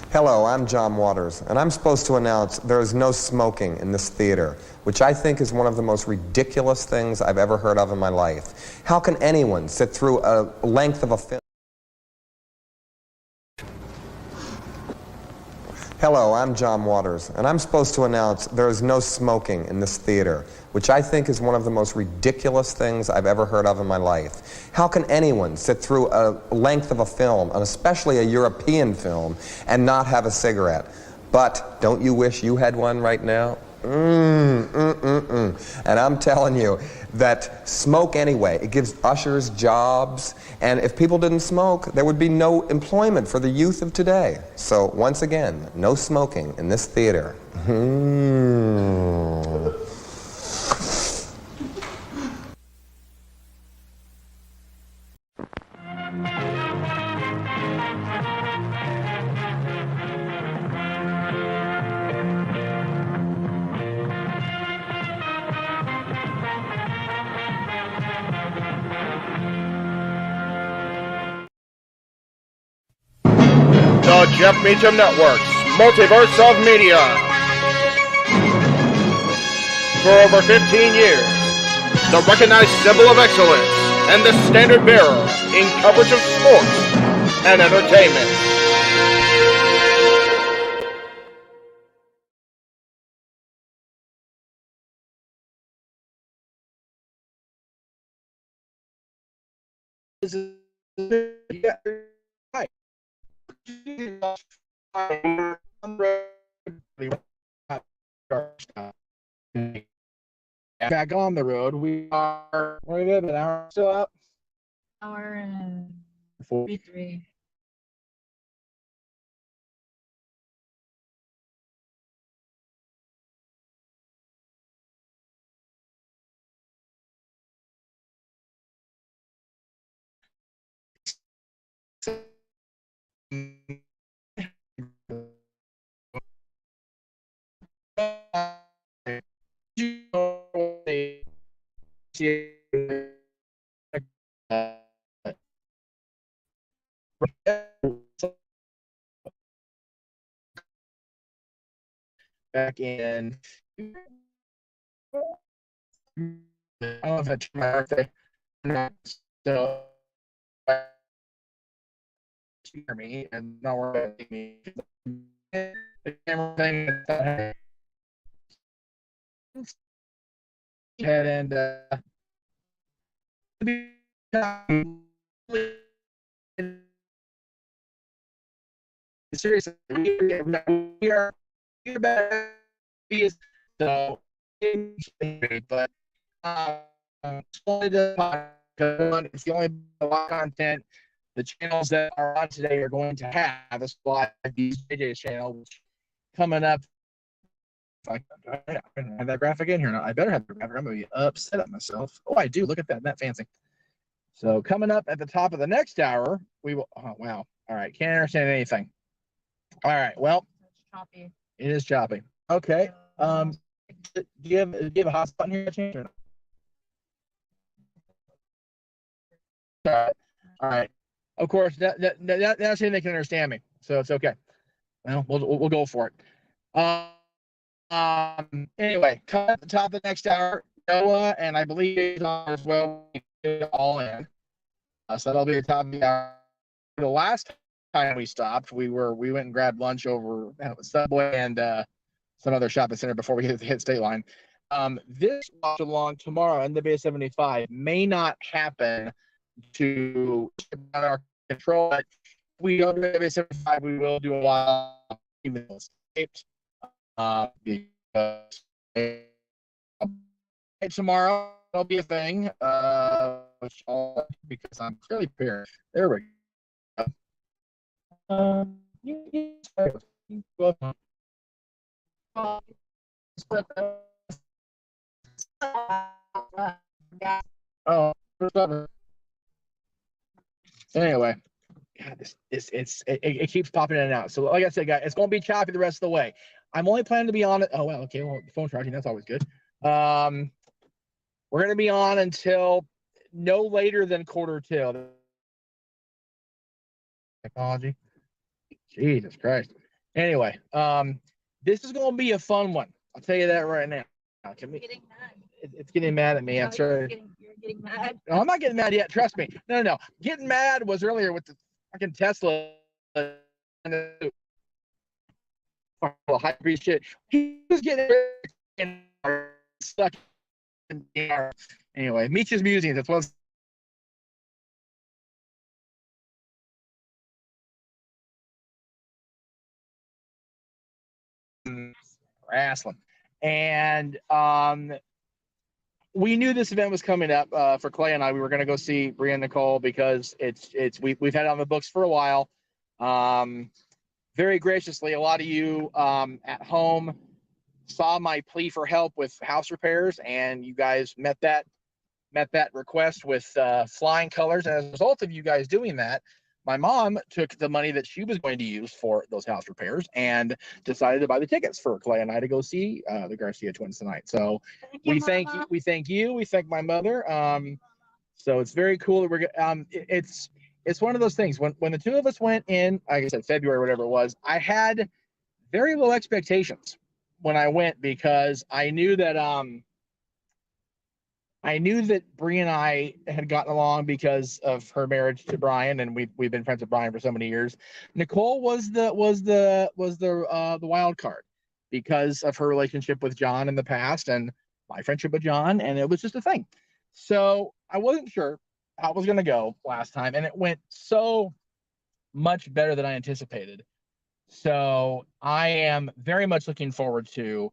Hello, I'm John Waters, and I'm supposed to announce there is no smoking in this theater, which I think is one of the most ridiculous things I've ever heard of in my life. How can anyone sit through a length of a film? Hello, I'm John Waters, and I'm supposed to announce there is no smoking in this theater, which I think is one of the most ridiculous things I've ever heard of in my life. How can anyone sit through a length of a film, and especially a European film, and not have a cigarette? But don't you wish you had one right now? And I'm telling you that smoke anyway. It gives ushers jobs, and if people didn't smoke, there would be no employment for the youth of today. So once again, no smoking in this theater. The Jeff Meacham Network's Multiverse of Media. For over 15 years, the recognized symbol of excellence and the standard bearer in coverage of sports and entertainment. back on the road. We are, what are we, an hour still up? Hour and 43. Back in, I don't know if it's my birthday. So, hear me and not worry about me. The camera thing and seriously, we are better, so but it's the only live content the channels that are on today are going to have. This live JJ's channel, which coming up. I have that graphic in here now. I better have the graphic. I'm gonna be upset at myself. Oh, I do. Look at that. That fancy. So coming up at the top of the next hour, we will. Oh wow. All right. Can't understand anything. All right. Well, It's choppy. it is choppy. Okay. Do you have a hotspot in here? Change or not? All right. All right. Of course, that's saying they can understand me, so it's okay. Well, we'll go for it. Anyway, come at the top of the next hour, Noah, and I believe he's on as well. All in. So that'll be the top of the hour. The last time we stopped, we went and grabbed lunch over at Subway and some other shopping center before we hit state line. This watch along tomorrow in the Bay 75 may not happen to our control, but we go to the Bay 75. We will do a lot of emails. Because tomorrow will be a thing, because I'm fairly prepared. There we go. Oh, anyway, God, it keeps popping in and out. So like I said, guys, it's going to be choppy the rest of the way. I'm only planning to be on it. Oh, well, okay. Well, the phone charging, that's always good. We're going to be on until no later than 1:45. Technology. Jesus Christ. Anyway, this is going to be a fun one. I'll tell you that right now. It's getting mad at me. I'm sure. You're getting mad. No, I'm not getting mad yet. Trust me. No. Getting mad was earlier with the fucking Tesla. Hybrid shit. He was getting stuck in the anyway. MEACH'S Musings. That's what. Wrestling. And we knew this event was coming up for Clay and I. We were going to go see Brie and Nicole because we've had it on the books for a while. Very graciously, a lot of you at home saw my plea for help with house repairs, and you guys met that request with flying colors. And as a result of you guys doing that, my mom took the money that she was going to use for those house repairs and decided to buy the tickets for Clay and I to go see the Garcia twins tonight. So we thank you. We thank my mother. So it's very cool that we're it's one of those things. When the two of us went in, like I said, February, whatever it was, I had very low expectations when I went because I knew that Brie and I had gotten along because of her marriage to Brian, and we've been friends with Brian for so many years. Nicole was the wild card because of her relationship with John in the past and my friendship with John, and it was just a thing. So I wasn't sure how it was going to go last time, and it went so much better than I anticipated. So I am very much looking forward to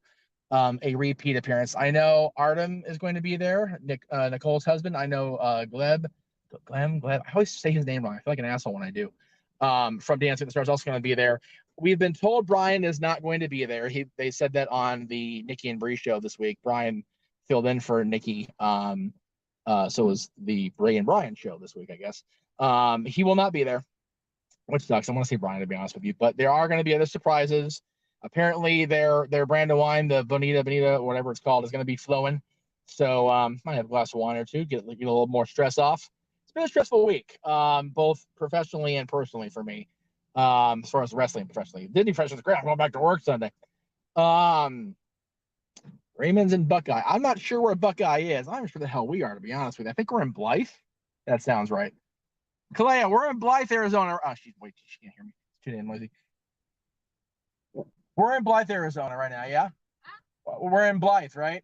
a repeat appearance. I know Artem is going to be there, Nicole's husband. I know Gleb. I always say his name wrong. I feel like an asshole when I do. From Dancing with the Stars also going to be there. We've been told Brian is not going to be there. They said that on the Nikki and Brie show this week. Brian filled in for Nikki. So was the Brie and Brian show this week, I guess. He will not be there, which sucks. I want to see Brian, to be honest with you. But there are going to be other surprises. Apparently, their brand of wine, the Bonita, whatever it's called, is going to be flowing. So might have a glass of wine or two, get a little more stress off. It's been a stressful week, both professionally and personally for me. As far as wrestling professionally, Disney professionally, great. I'm going back to work Sunday. Raymond's in Buckeye. I'm not sure where Buckeye is. I'm not sure the hell we are, to be honest with you. I think we're in Blythe. That sounds right. Clelea, we're in Blythe, Arizona. Oh, she can't hear me. It's too damn noisy. We're in Blythe, Arizona right now, yeah? We're in Blythe, right?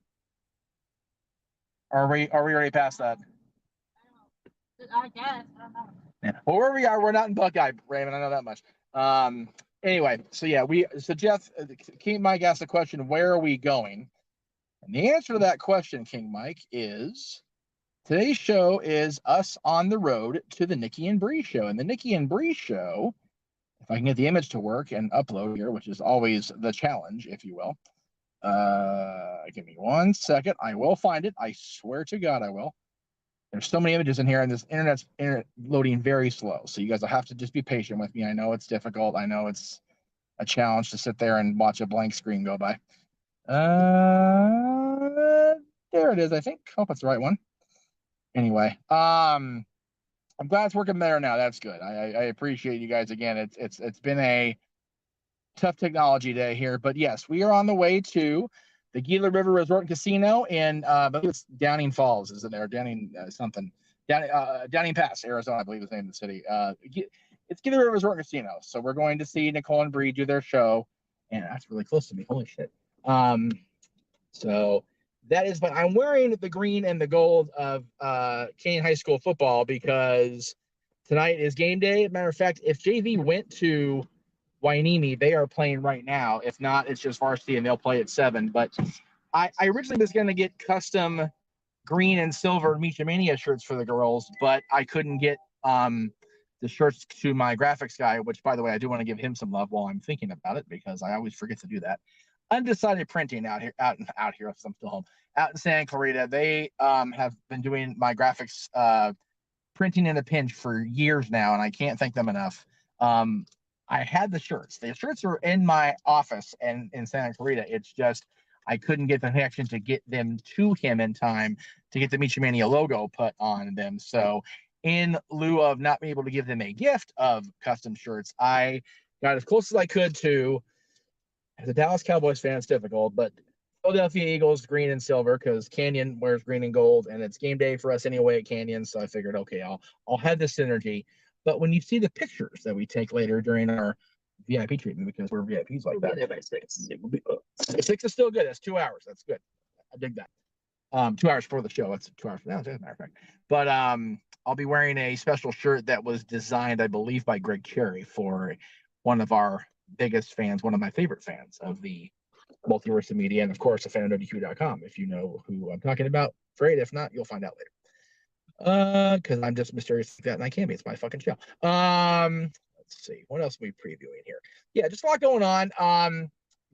Or are we already past that? I guess. I don't know. Yeah. Well, where we are, we're not in Buckeye, Raymond. I know that much. Anyway, so yeah, so Jeff, King Mike asked the question, where are we going? And the answer to that question, King Mike, is today's show is us on the road to the Nikki and Brie show. And the Nikki and Brie show, if I can get the image to work and upload here, which is always the challenge, if you will. Give me 1 second. I will find it. I swear to God, I will. There's so many images in here, and this internet loading very slow. So you guys will have to just be patient with me. I know it's difficult. I know it's a challenge to sit there and watch a blank screen go by. There it is, I think. Hope it's the right one. Anyway, I'm glad it's working better now. That's good. I appreciate you guys again. It's been a tough technology day here, but yes, we are on the way to the Gila River Resort and Casino in I believe it's Downing Falls, isn't there? Downing Downing Pass, Arizona, I believe is the name of the city. It's Gila River Resort and Casino. So we're going to see Nicole and Brie do their show, and that's really close to me. Holy shit. So that is, but I'm wearing the green and the gold of Kane High School football because tonight is game day. Matter of fact, if JV went to Wainimi, they are playing right now. If not, it's just varsity and they'll play at 7. But I originally was going to get custom green and silver Mecha Mania shirts for the girls, but I couldn't get the shirts to my graphics guy, which, by the way, I do want to give him some love while I'm thinking about it because I always forget to do that. Undecided Printing out here, I'm still home, out in Santa Clarita. They have been doing my graphics printing in a pinch for years now, and I can't thank them enough. I had the shirts. The shirts are in my office and in Santa Clarita. It's just I couldn't get the connection to get them to him in time to get the Mecha Mania logo put on them. So in lieu of not being able to give them a gift of custom shirts, I got as close as I could to, as a Dallas Cowboys fan, it's difficult, but Philadelphia Eagles green and silver because Canyon wears green and gold, and it's game day for us anyway at Canyon. So I figured, okay, I'll have this synergy. But when you see the pictures that we take later during our VIP treatment, because we're VIPs like that, by 6. 6 is still good. That's 2 hours. That's good. I dig that. 2 hours before the show. That's 2 hours from now, as a matter of fact. But I'll be wearing a special shirt that was designed, I believe, by Greg Cherry for one of our biggest fans, one of my favorite fans of the Multiverse of Media, and of course, a fan of NoDQ.com. If you know who I'm talking about, great. If not, you'll find out later. Because I'm just mysterious like that, and I can be. It's my fucking show. Let's see. What else are we previewing here? Yeah, just a lot going on.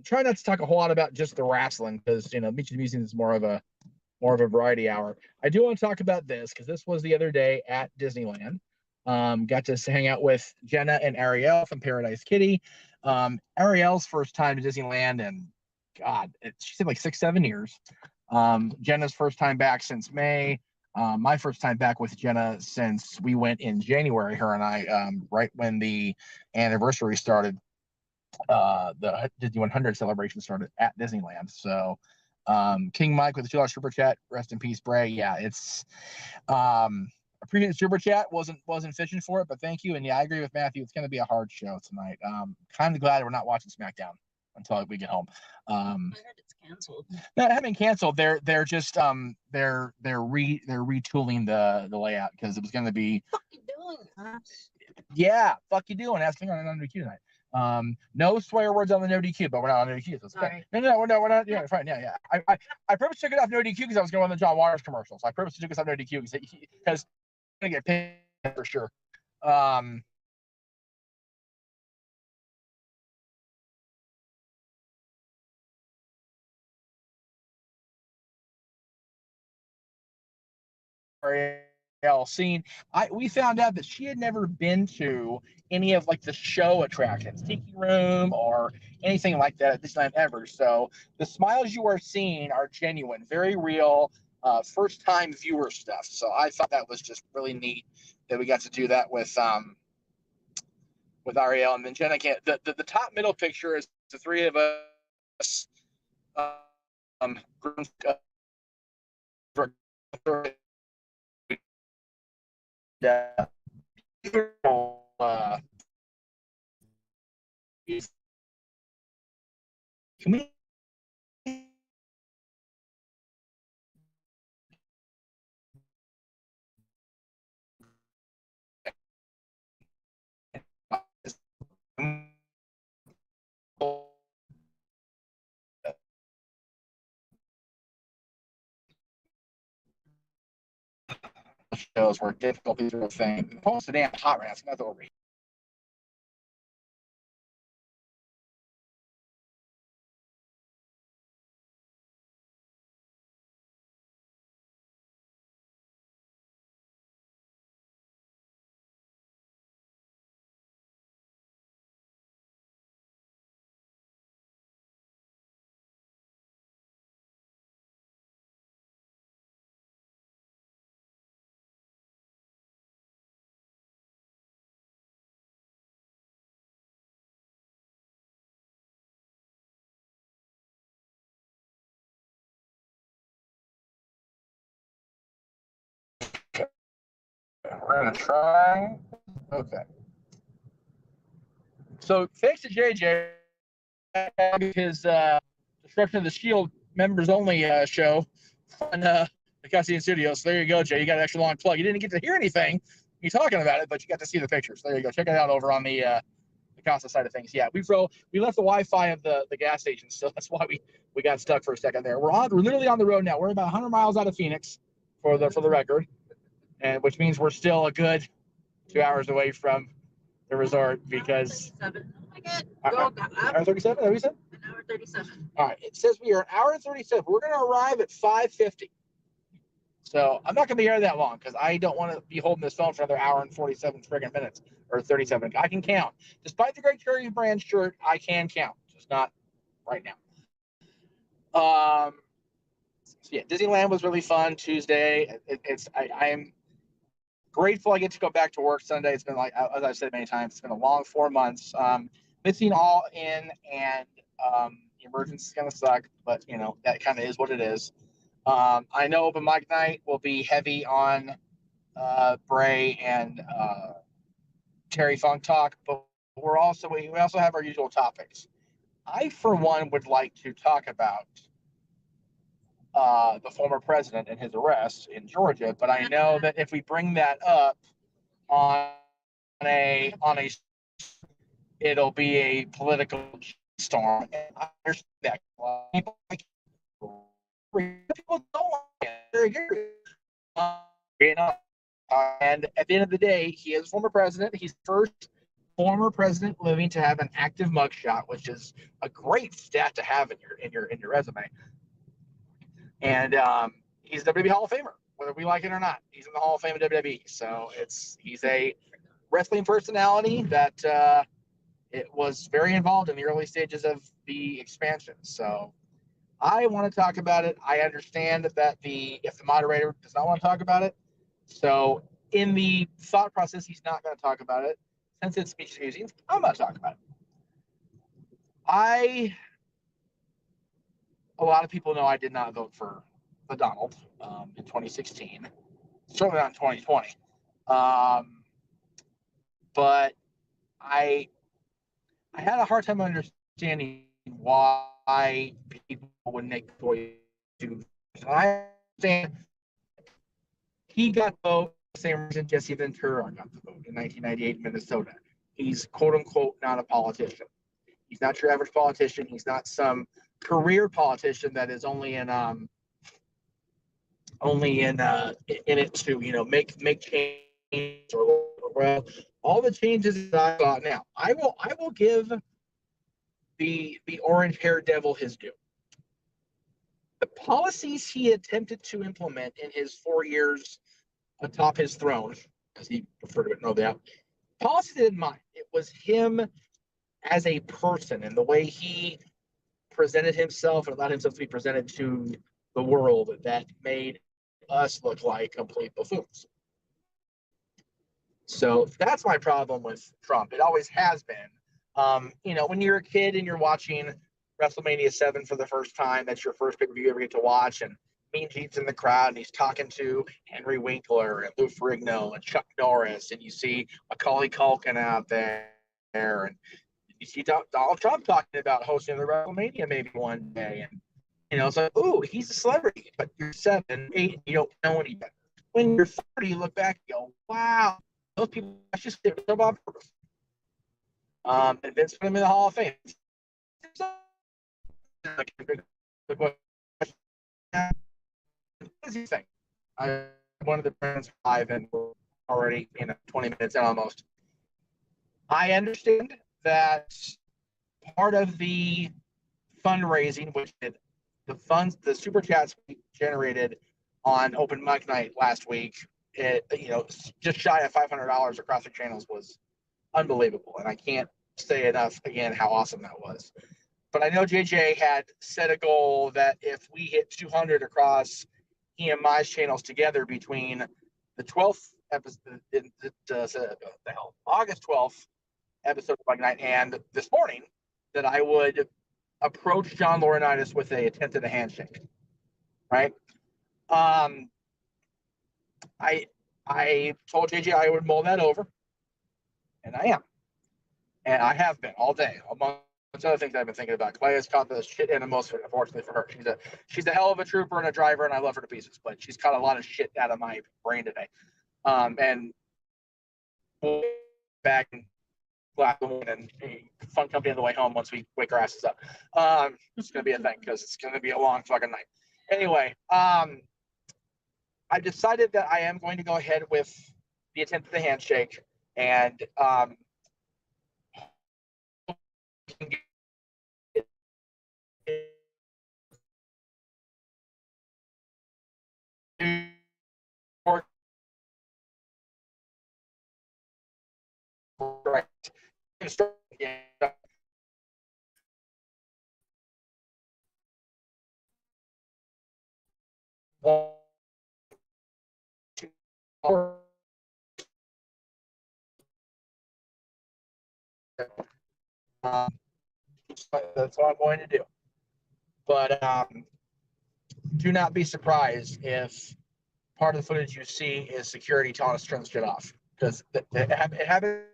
Try not to talk a whole lot about just the wrestling because Meet the Musings is more of a variety hour. I do want to talk about this because this was the other day at Disneyland. Got to hang out with Jenna and Ariel from Paradise Kitty. Ariel's first time to Disneyland, and God, she said like 6-7 years. Jenna's first time back since May. My first time back with Jenna since we went in January, her and I, right when the anniversary started, the Disney 100 celebration started at Disneyland. So King Mike with the $2 super chat, rest in peace, Bray. Yeah, it's appreciate the super chat. Wasn't fishing for it, but thank you. And yeah, I agree with Matthew. It's going to be a hard show tonight. Kind of glad we're not watching SmackDown until we get home. I heard it's canceled. No, having canceled. They're just they're retooling the layout because it was going to be. What are you doing? Yeah, fuck you doing? Asking on NWQ tonight. No swear words on the no DQ, but we're not on no DQ. So it's okay. No, we're not. Yeah, fine. Yeah. I purposely took it off no DQ because I was going on the John Waters commercials. I purposely took it off no DQ because I'm gonna get paid for sure. Scene. We found out that she had never been to any of like the show attractions, Tiki Room or anything like that at this time ever. So the smiles you are seeing are genuine, very real, first time viewer stuff. So I thought that was just really neat that we got to do that with Ariel. And then Jenna can't. The top middle picture is the three of us. Can we shows where difficulties are a thing. The phone's so damn hot right now. It's not over here. We're gonna try. Okay. So thanks to JJ, his Destruction of the Shield members only show on the Cassian Studios. So there you go, Jay. You got an extra long plug. You didn't get to hear anything me talking about it, but you got to see the pictures. There you go. Check it out over on the Casa side of things. Yeah, we left the Wi-Fi of the gas station, so that's why we got stuck for a second there. We're literally on the road now. We're about 100 miles out of Phoenix for the record, and which means we're still a good 2 hours away from the resort because hour 37. What you said? An hour 37. All right. It says we are an hour and 37. We're going to arrive at 5:50. So I'm not going to be here that long because I don't want to be holding this phone for another hour and 47 friggin' minutes or 37. I can count. Despite the Great Curry brand shirt, I can count. Just not right now. So yeah, Disneyland was really fun Tuesday. I am grateful I get to go back to work Sunday. It's been like, as I've said many times, it's been a long 4 months. Missing all in and emergence is going to suck, but you know, that kind of is what it is. I know open mic night will be heavy on Bray and Terry Funk talk, but we also have our usual topics. I, for one, would like to talk about the former president and his arrest in Georgia, but I know that if we bring that up on a it'll be a political storm. And I understand that people don't like it. And at the end of the day, he is a former president. He's the first former president living to have an active mugshot, which is a great stat to have in your resume. And he's a WWE Hall of Famer, whether we like it or not. He's in the Hall of Fame of WWE. So he's a wrestling personality that it was very involved in the early stages of the expansion. So I want to talk about it. I understand that if the moderator does not want to talk about it, so in the thought process, he's not going to talk about it. Since it's speech musings, I'm going to talk about it. A lot of people know I did not vote for the Donald in 2016. Certainly not in 2020. But I had a hard time understanding why people would make choices. I understand he got the vote the same reason Jesse Ventura got the vote in 1998 in Minnesota. He's quote unquote not a politician. He's not your average politician. He's not some career politician that is only in it to make change or well, all the changes that I got now. I will give the orange hair devil his due. The policies he attempted to implement in his 4 years atop his throne, as he preferred to know that, policy didn't mind. It was him as a person and the way he presented himself and allowed himself to be presented to the world that made us look like complete buffoons. So that's my problem with Trump. It always has been. When you're a kid and you're watching WrestleMania 7 for the first time, that's your first pay-per-view you ever get to watch, and Mean Gene's in the crowd, and he's talking to Henry Winkler and Lou Ferrigno and Chuck Norris, and you see Macaulay Culkin out there, and you see Donald Trump talking about hosting the WrestleMania maybe one day, and it's like, ooh, he's a celebrity, but you're 7, 8, and you don't know any better. When you're 30, you look back and go, wow, those people just did it on purpose. And Vince put him in the Hall of Fame. What does he think? I one of the friends live and we're already 20 minutes in almost. I understand that part of the fundraising, which the super chats we generated on open mic night last week, just shy of $500 across the channels was unbelievable, and I can't say enough again how awesome that was. But I know JJ had set a goal that if we hit 200 across EMI's channels together between the 12th episode, August 12th episode of Mic Night and this morning, that I would approach John Laurinaitis with a attempt at a handshake. Right? I told JJ I would mull that over, and I am. And I have been all day, among other things I've been thinking about. Clea's caught the shit in the most, unfortunately for her. She's a hell of a trooper and a driver, and I love her to pieces, but she's caught a lot of shit out of my brain today. And we'll be back and fun company on the way home once we wake our asses up. It's going to be a thing because it's going to be a long fucking night. Anyway, I decided that I am going to go ahead with the attempt at the handshake, and that's what I'm going to do. But do not be surprised if part of the footage you see is security telling us to turn the shit off, because it happened.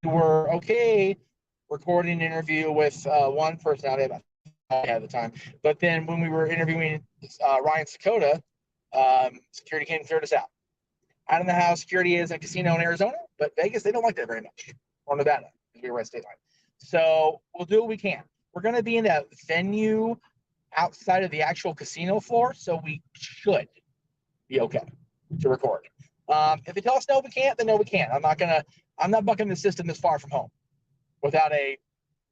We were okay recording an interview with one personality at the time, but then when we were interviewing Ryan Sakota, security came and cleared us out. I don't know how security is in a casino in Arizona, but Vegas, they don't like that very much, or Nevada, because we were at state line. So we'll do what we can. We're going to be in a venue outside of the actual casino floor, so we should be okay to record. If they tell us no, we can't, then no, we can't. I'm not bucking the system this far from home without a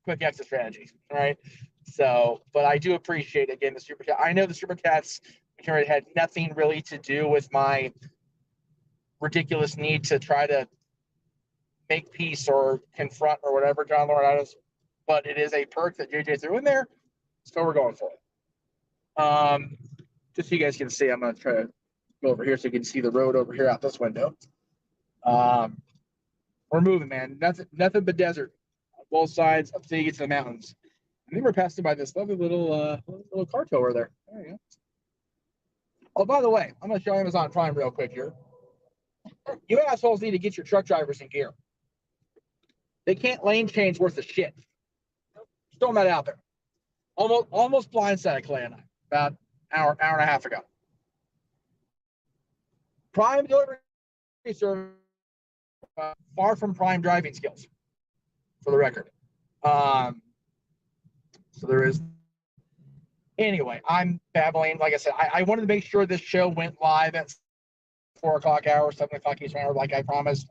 quick exit strategy. All right. So, but I do appreciate, again, the super chat. I know the super chats had nothing really to do with my ridiculous need to try to make peace or confront or whatever John Laurinaitis, but it is a perk that JJ threw in there, so we're going for it. Just so you guys can see, I'm going to try to go over here so you can see the road over here out this window. We're moving, man. Nothing but desert on both sides until you get to the mountains. And then we're passing by this lovely little car tower there. There you go. Oh, by the way, I'm going to show Amazon Prime real quick here. You assholes need to get your truck drivers in gear. They can't lane change worth of shit. Just throwing that out there. Almost blindsided Clay and I about hour and a half ago. Prime delivery service, far from prime driving skills, for the record. So there is. Anyway, I'm babbling. Like I said, I wanted to make sure this show went live at 4 o'clock hour, 7 o'clock Eastern hour, like I promised.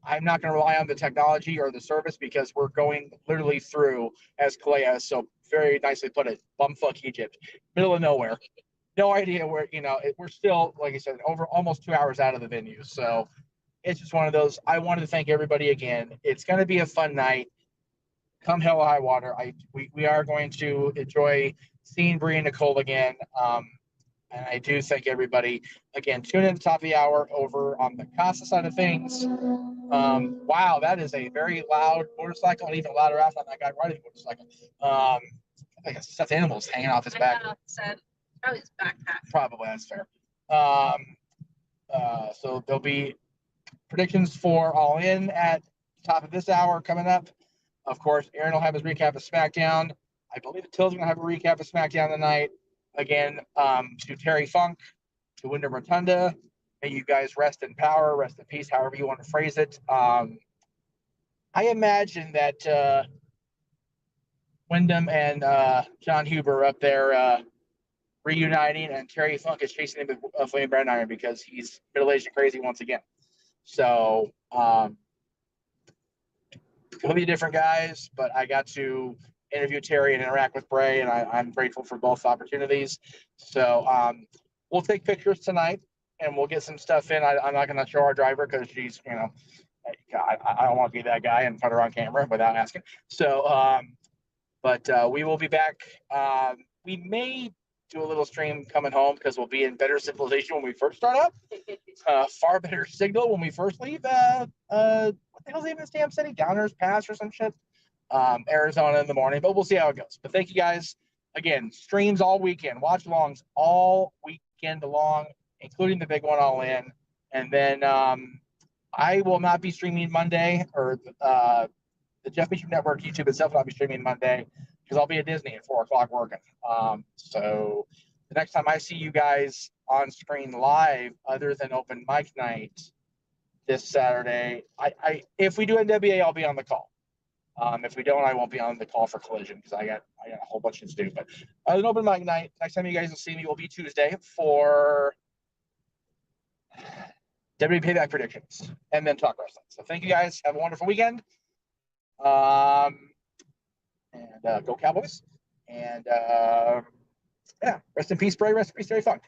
I'm not going to rely on the technology or the service because we're going literally through, as Clelea so very nicely put it, bumfuck Egypt, middle of nowhere. No idea where, we're still, like I said, over almost 2 hours out of the venue. So it's just one of those. I wanted to thank everybody again. It's going to be a fun night. Come hell or high water. We are going to enjoy seeing Brie and Nicole again. And I do thank everybody. Again, tune in at the top of the hour over on the Casa side of things. Wow, that is a very loud motorcycle, and even louder after on that guy riding the motorcycle. I think it's stuffed animals hanging off his back. Said probably his backpack. Probably, that's fair. So there'll be predictions for All In at the top of this hour coming up. Of course, Aaron will have his recap of SmackDown. I believe Till's going to have a recap of SmackDown tonight. Again, to Terry Funk, to Wyndham Rotunda, may you guys rest in power, rest in peace, however you want to phrase it. I imagine that Wyndham and John Huber are up there reuniting, and Terry Funk is chasing him with a flame brand iron because he's middle-aged and crazy once again. So, completely different guys, but I got to interview Terry and interact with Bray, and I'm grateful for both opportunities. So we'll take pictures tonight, and we'll get some stuff in. I'm not going to show our driver because she's, I don't want to be that guy and put her on camera without asking. So, but we will be back. We may do a little stream coming home because we'll be in better civilization when we first start up. Far better signal when we first leave. What the hell's the name of this damn city? Downers Pass or some shit. Arizona in the morning, but we'll see how it goes. But thank you guys again. Streams all weekend, watch alongs all weekend long, including the big one All In. And then I will not be streaming Monday, or the Jeff Beacham Network YouTube itself will not be streaming Monday because I'll be at Disney at 4 o'clock working. So the next time I see you guys on screen live, other than open mic night this Saturday, if we do NWA, I'll be on the call. If we don't, I won't be on the call for Collision because I got a whole bunch to do. But other than open mic night, next time you guys will see me will be Tuesday for WWE Payback predictions and then talk wrestling. So thank you guys. Have a wonderful weekend. And go Cowboys. And yeah, rest in peace, Bray. Rest in peace, Terry Funk.